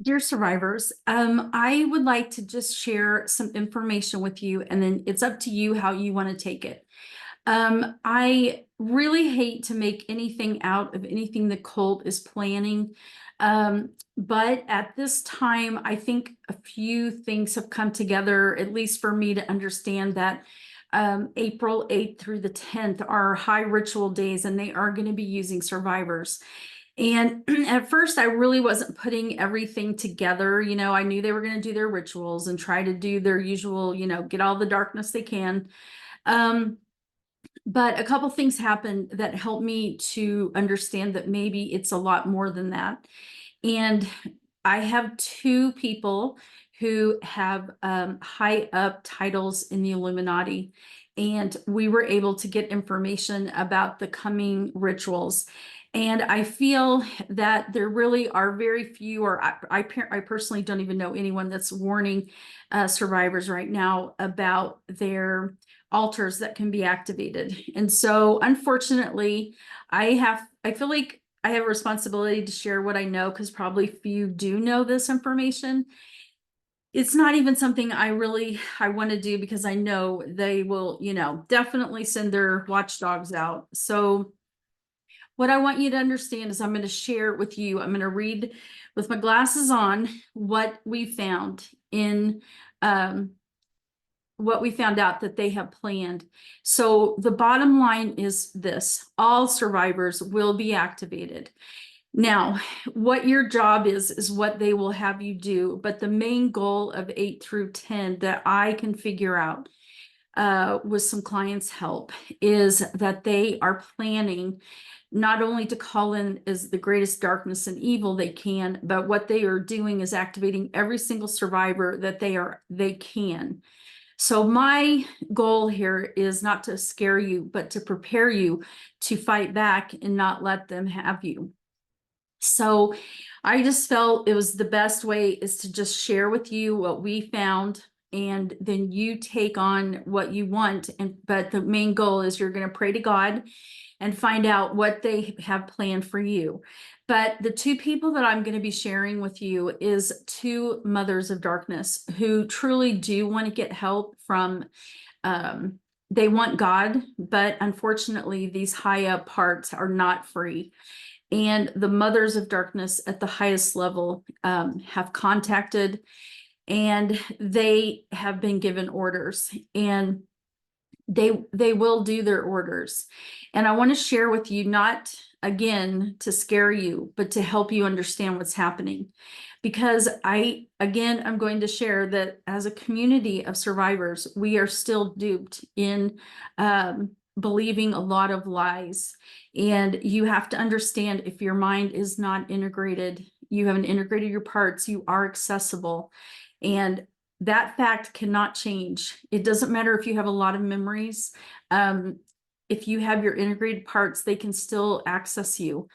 Dear survivors, I would like to just share some information with you, and then it's up to you how you want to take it. I really hate to make anything out of anything the cult is planning. But at this time, I think a few things have come together, at least for me to understand that April 8th through the 10th are high ritual days, and they are going to be using survivors. And at first, I really wasn't putting everything together. I knew they were going to do their rituals and try to do their usual, get all the darkness they can. But a couple things happened that helped me to understand that maybe it's a lot more than that. And I have two people who have high up titles in the Illuminati, and we were able to get information about the coming rituals. And I feel that there really are very few, or I personally don't even know anyone that's warning survivors right now about their altars that can be activated. And so, unfortunately, I feel like I have a responsibility to share what I know, because probably few do know this information. It's not even something I want to do, because I know they will, definitely send their watchdogs out. So what I want you to understand is I'm going to share with you, I'm going to read with my glasses on what we found in what we found out that they have planned. So the bottom line is this: all survivors will be activated. Now, what your job is what they will have you do. But the main goal of 8 through 10 that I can figure out with some clients' help is that they are planning not only to call in as the greatest darkness and evil they can, but what they are doing is activating every single survivor that they can. So my goal here is not to scare you, but to prepare you to fight back and not let them have you. So I just felt it was the best way is to just share with you what we found, and then you take on what you want. But the main goal is you're going to pray to God and find out what they have planned for you. But the two people that I'm going to be sharing with you is two mothers of darkness who truly do want to get help from, they want God, but unfortunately these high up parts are not free. And the mothers of darkness at the highest level have contacted, and they have been given orders, and they will do their orders. And I want to share with you, not again to scare you, but to help you understand what's happening. Because I'm going to share that as a community of survivors, we are still duped in believing a lot of lies. And you have to understand, if your mind is not integrated, you haven't integrated your parts, you are accessible. And that fact cannot change. It doesn't matter if you have a lot of memories. If you have your integrated parts, they can still access you,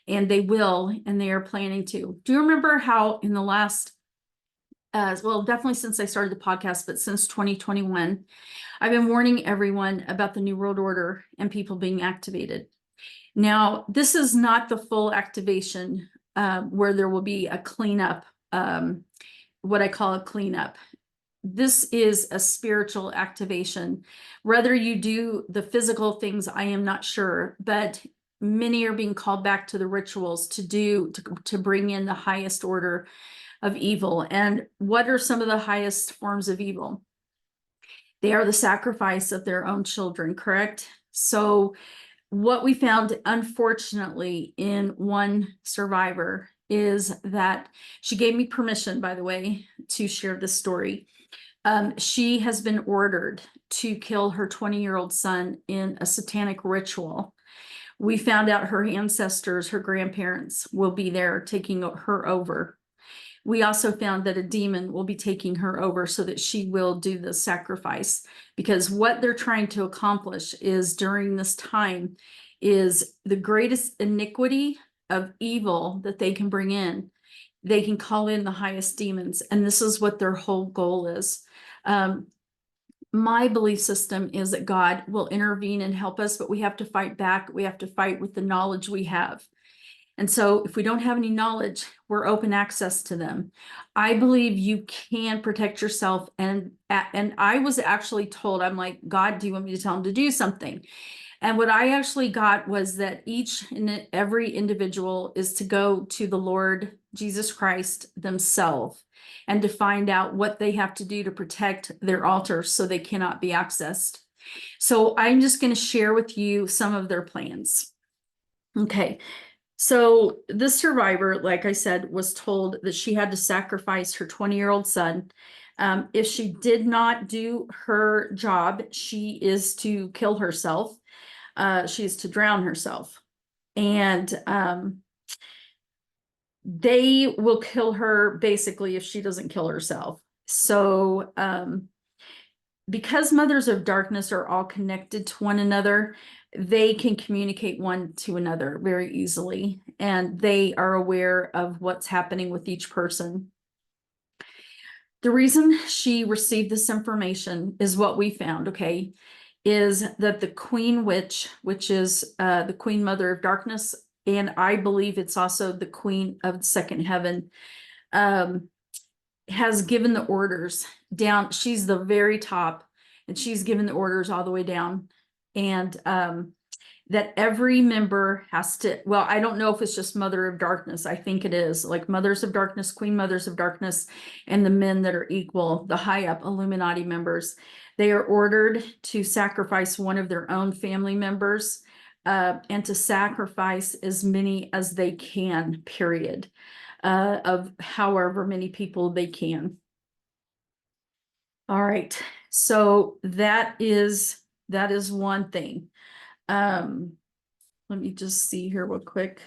and they will, and they are planning to. Do you remember how in the last, well, definitely since I started the podcast, but since 2021, I've been warning everyone about the New World Order and people being activated. Now, this is not the full activation where there will be a cleanup, what I call a cleanup. This is a spiritual activation. Whether you do the physical things, I am not sure, but many are being called back to the rituals to bring in the highest order of evil. And what are some of the highest forms of evil? They are the sacrifice of their own children, correct? So what we found, unfortunately, in one survivor is that she gave me permission, by the way, to share this story. She has been ordered to kill her 20-year-old son in a satanic ritual. We found out her ancestors, her grandparents, will be there taking her over. We also found that a demon will be taking her over so that she will do the sacrifice, because what they're trying to accomplish is during this time is the greatest iniquity of evil that they can bring in. They can call in the highest demons, and this is what their whole goal is. My belief system is that God will intervene and help us, but we have to fight back. We have to fight with the knowledge we have. And so if we don't have any knowledge, we're open access to them. I believe you can protect yourself. And I was actually told, I'm like, God, do you want me to tell him to do something? And what I actually got was that each and every individual is to go to the Lord Jesus Christ themselves and to find out what they have to do to protect their altar so they cannot be accessed. So I'm just going to share with you some of their plans. Okay. So this survivor, like I said, was told that she had to sacrifice her 20-year-old son. If she did not do her job, she is to kill herself. She is to drown herself. And they will kill her basically if she doesn't kill herself. So because mothers of darkness are all connected to one another, they can communicate one to another very easily, and they are aware of what's happening with each person. The reason she received this information is what we found, okay, is that the Queen Witch, which is the Queen Mother of Darkness, and I believe it's also the Queen of the Second Heaven, has given the orders down. She's the very top, and she's given the orders all the way down. And that every member has to, well, I don't know if it's just Mother of Darkness. I think it is like Mothers of Darkness, Queen Mothers of Darkness, and the men that are equal, the high up Illuminati members. They are ordered to sacrifice one of their own family members and to sacrifice as many as they can, period, of however many people they can. All right, so that is one thing. Let me just see here real quick.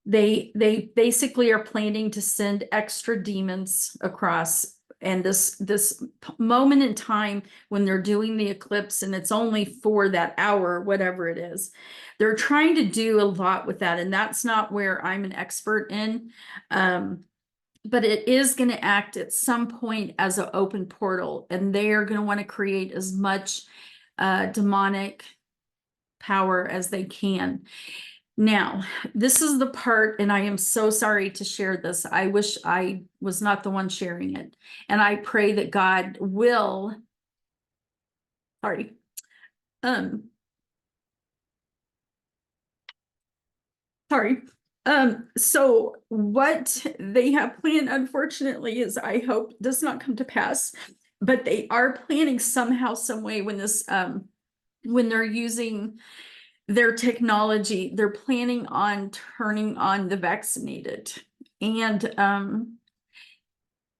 They basically are planning to send extra demons across, and this moment in time when they're doing the eclipse, and it's only for that hour, whatever it is, they're trying to do a lot with that, and that's not where I'm an expert in. But it is going to act at some point as an open portal, and they are going to want to create as much demonic power as they can. Now, this is the part, and I am so sorry to share this. I wish I was not the one sharing it. And I pray that God will, sorry, so what they have planned, unfortunately, is I hope does not come to pass, but they are planning somehow, some way when this, when they're using their technology, they're planning on turning on the vaccinated. And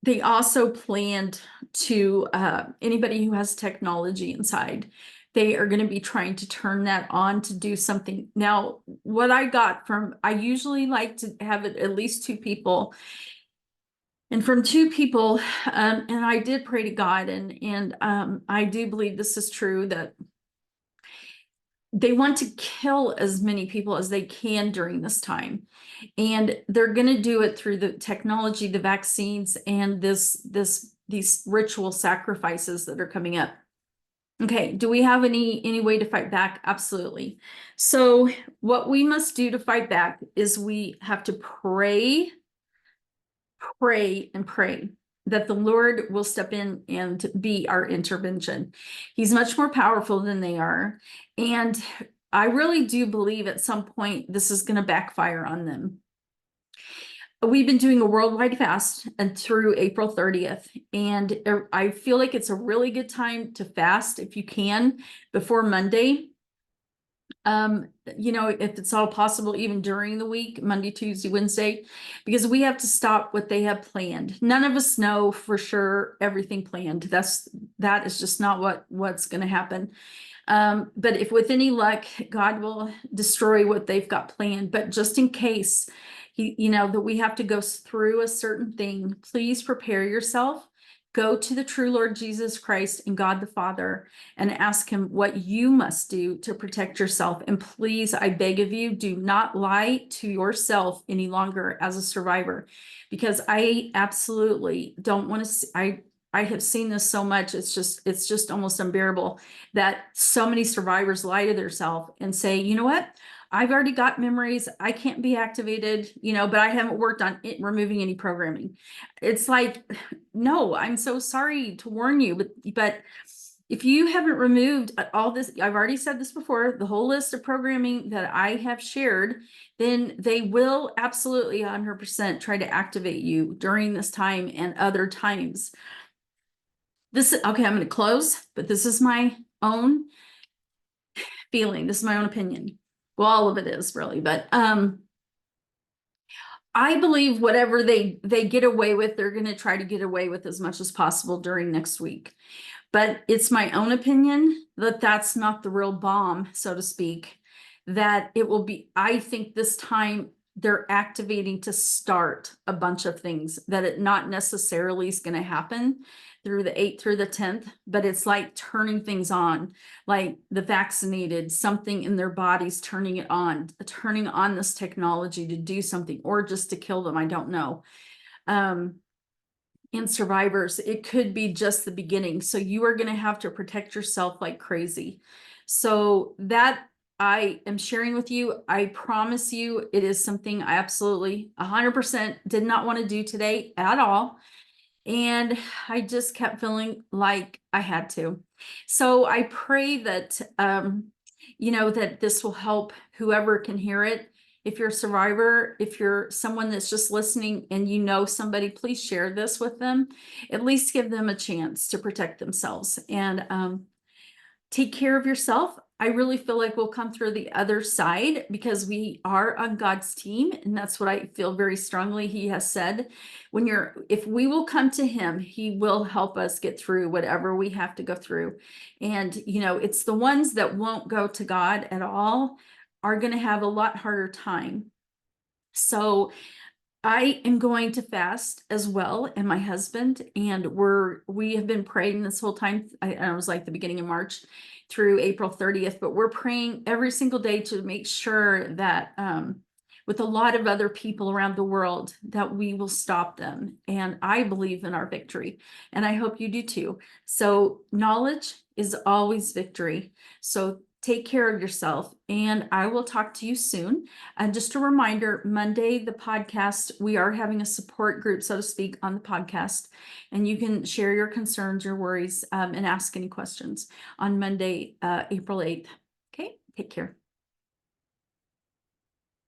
they also planned to, anybody who has technology inside, they are going to be trying to turn that on to do something. Now, what I got from, I usually like to have it at least 2 people. And from 2 people, and I did pray to God, and I do believe this is true, that they want to kill as many people as they can during this time. And they're going to do it through the technology, the vaccines, and these ritual sacrifices that are coming up. Okay, do we have any way to fight back? Absolutely. So what we must do to fight back is we have to pray, and pray that the Lord will step in and be our intervention. He's much more powerful than they are. And I really do believe at some point this is going to backfire on them. We've been doing a worldwide fast and through April 30th. And I feel like it's a really good time to fast if you can before Monday. You know, if it's all possible, even during the week, Monday, Tuesday, Wednesday, because we have to stop what they have planned. None of us know for sure everything planned. That is just not what's going to happen. But if with any luck, God will destroy what they've got planned. But just in case, you know, that we have to go through a certain thing, please prepare yourself. Go to the true Lord Jesus Christ and God the Father and ask him what you must do to protect yourself. And please, I beg of you, do not lie to yourself any longer as a survivor, because I absolutely don't want to, I have seen this so much, it's just almost unbearable that so many survivors lie to themselves and say, you know what? I've already got memories, I can't be activated, but I haven't worked on it, removing any programming. It's like, no, I'm so sorry to warn you, but if you haven't removed all this, I've already said this before, the whole list of programming that I have shared, then they will absolutely 100% try to activate you during this time and other times. Okay, I'm going to close, but this is my own feeling. This is my own opinion. Well, all of it is really, but I believe whatever they get away with, they're going to try to get away with as much as possible during next week. But it's my own opinion that that's not the real bomb, so to speak, that it will be, I think this time they're activating to start a bunch of things that it not necessarily is going to happen through the 8th through the 10th, but it's like turning things on, like the vaccinated, something in their bodies turning on this technology to do something or just to kill them. I don't know. In survivors, it could be just the beginning. So you are going to have to protect yourself like crazy. So that I am sharing with you. I promise you, it is something I absolutely 100% did not want to do today at all. And I just kept feeling like I had to. So I pray that, that this will help whoever can hear it. If you're a survivor, if you're someone that's just listening and you know somebody, please share this with them. At least give them a chance to protect themselves and take care of yourself. I really feel like we'll come through the other side because we are on God's team. And that's what I feel very strongly. He has said, if we will come to him, he will help us get through whatever we have to go through. And, it's the ones that won't go to God at all are going to have a lot harder time. So I am going to fast as well, and my husband, and we have been praying this whole time. I was like the beginning of March through April 30th, but we're praying every single day to make sure that with a lot of other people around the world that we will stop them. And I believe in our victory, and I hope you do too. So knowledge is always victory. So take care of yourself, and I will talk to you soon. And just a reminder, Monday, the podcast, we are having a support group, so to speak, on the podcast, and you can share your concerns, your worries, and ask any questions on Monday, April 8th. Okay, take care.